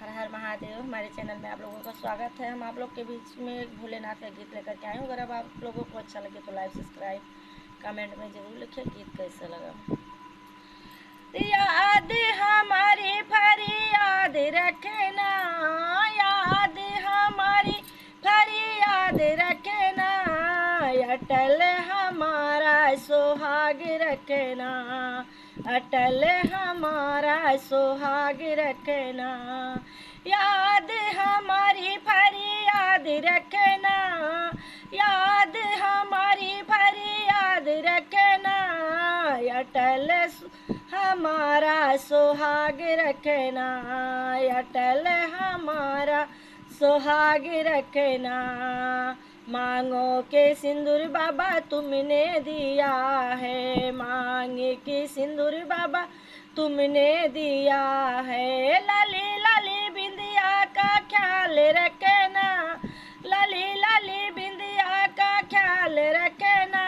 हर हर महादेव। हमारे चैनल में आप लोगों का स्वागत है। हम आप लोग के बीच में एक भोलेनाथ का गीत लेकर के आए हूँ। अगर अब आप लोगों को अच्छा लगे तो लाइक सब्सक्राइब कमेंट में ज़रूर लिखिए गीत कैसा लगा। याद हमारी फरियाद रखना, याद हमारी फरियाद रखना, अटल हमारा सुहाग रखना, अटल हमारा सुहाग रखना। याद हमारी फरियाद रखना, याद हमारी फरियाद रखना, अटल हमारा सुहाग रखना, अटल हमारा सुहाग रखना। मांगो के सिंदूर बाबा तुमने दिया है, मांगे के सिंदूर बाबा तुमने दिया है। लाली लाली बिंदिया का ख्याल रखना, लाली लाली बिंदिया का ख्याल रखना,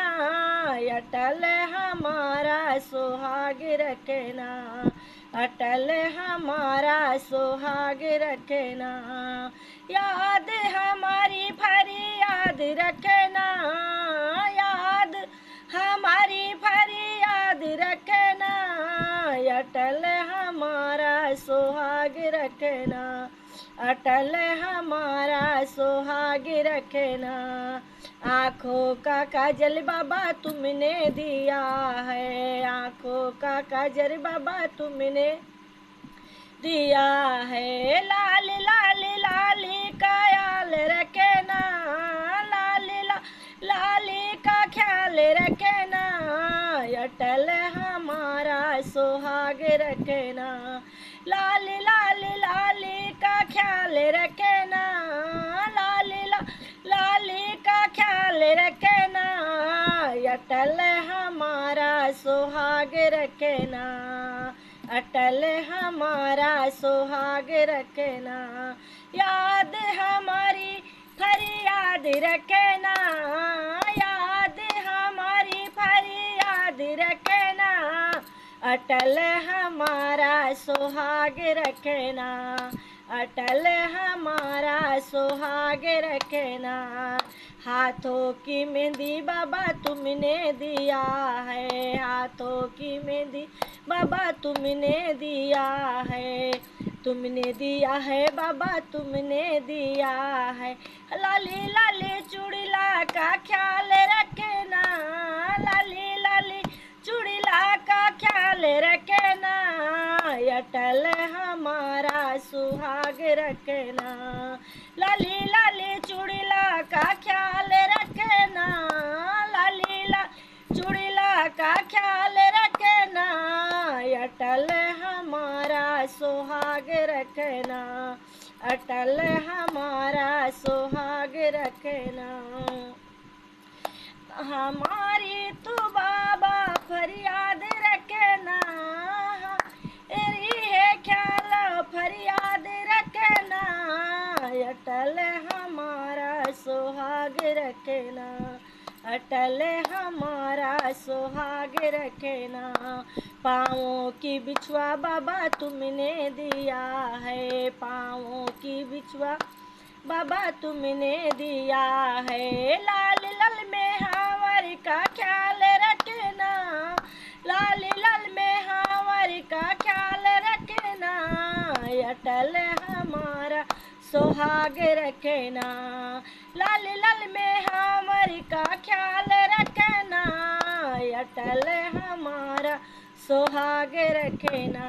अटल हमारा सुहाग रखना, अटल हमारा सुहाग रखना। याद हमारी फरियाद रखना, याद हमारी फरियाद रखना, अटल हमारा सुहाग रखना, अटल हमारा सुहाग रखना। आँखों का काजल बाबा तुमने दिया है, आँखों का काजल बाबा तुमने दिया है। लाल लाल लाली का ख्याल रखना, लाल लाली का ख्याल रखना, अटल हमारा सुहाग रखना, लाल लाल लाली का ख्याल रखना, लाल लाली का ख्याल रखना, अटल हमारा सुहाग रखना, अटल हमारा सुहाग रखना। याद हमारी फरियाद रखना, याद हमारी फरियाद रखना, अटल हमारा सुहाग रखना, अटल हमारा सुहाग रखना। हाथों की मेहंदी बाबा तुमने दिया है, हाथों की मेहंदी बाबा तुमने दिया है, तुमने दिया है बाबा तुमने दिया है। लाली लाली चूड़िला का ख्याल रखना, लाली लाली चूड़िला का ख्याल रखना, अटल हमारा सुहाग रखना, लाली लाली चूड़िला का ख्याल रखना, लाली लाली चूड़िला का ख्याल रखना, अटल हमारा सुहाग रखना, अटल हमारा सुहाग रखना। हमारी तो बाबा फरियाद रखना, तेरी है ख्याल फरियाद रखना, अटल हमारा सुहाग रखना, अटल हमारा सुहाग रखना। पाँवों की बिछुआ बाबा तुमने दिया है, पाँवों की बिछुआ बाबा तुमने दिया है। लाल लाल में हावर का ख्याल रखना, लाल लाल में हावर का ख्याल रखना, अटल हमारा सुहाग रखना, लाल लाल में हावर का ख्याल रखना, अटल हमारा सुहाग रखना।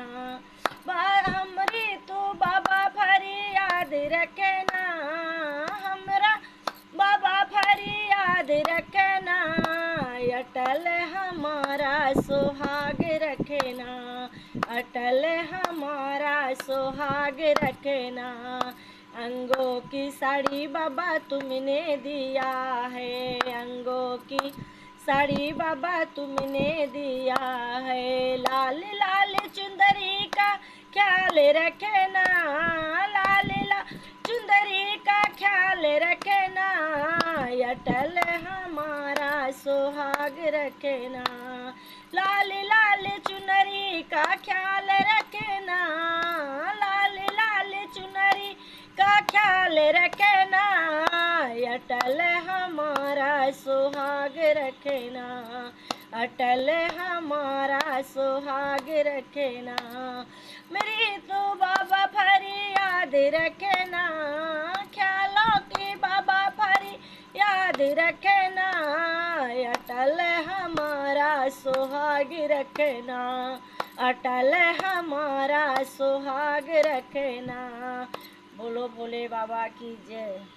हमरी तो बाबा फरियाद रखना, हमरा बाबा फरियाद रखना, अटल हमारा सुहाग रखना, अटल हमारा सुहाग रखना। अंगों की साड़ी बाबा तुमने दिया है, अंगों की साड़ी बाबा तुमने दिया है। लाल लाल चुंदरी का ख्याल रखना, लाल लाल चुंदरी का ख्याल रखना, अटल हमारा सुहाग रखना, लाल लाल चुनरी का ख्याल रखना, लाल लाल चुनरी रखना, अटल हमारा सुहाग रखना, अटल हमारा सुहाग रखना। मेरी तो बाबा फरियाद रखना, ख्यालों की बाबा फरियाद रखना, अटल हमारा सुहाग रखना, अटल हमारा सुहाग रखना। बोलो भोले बाबा की जय।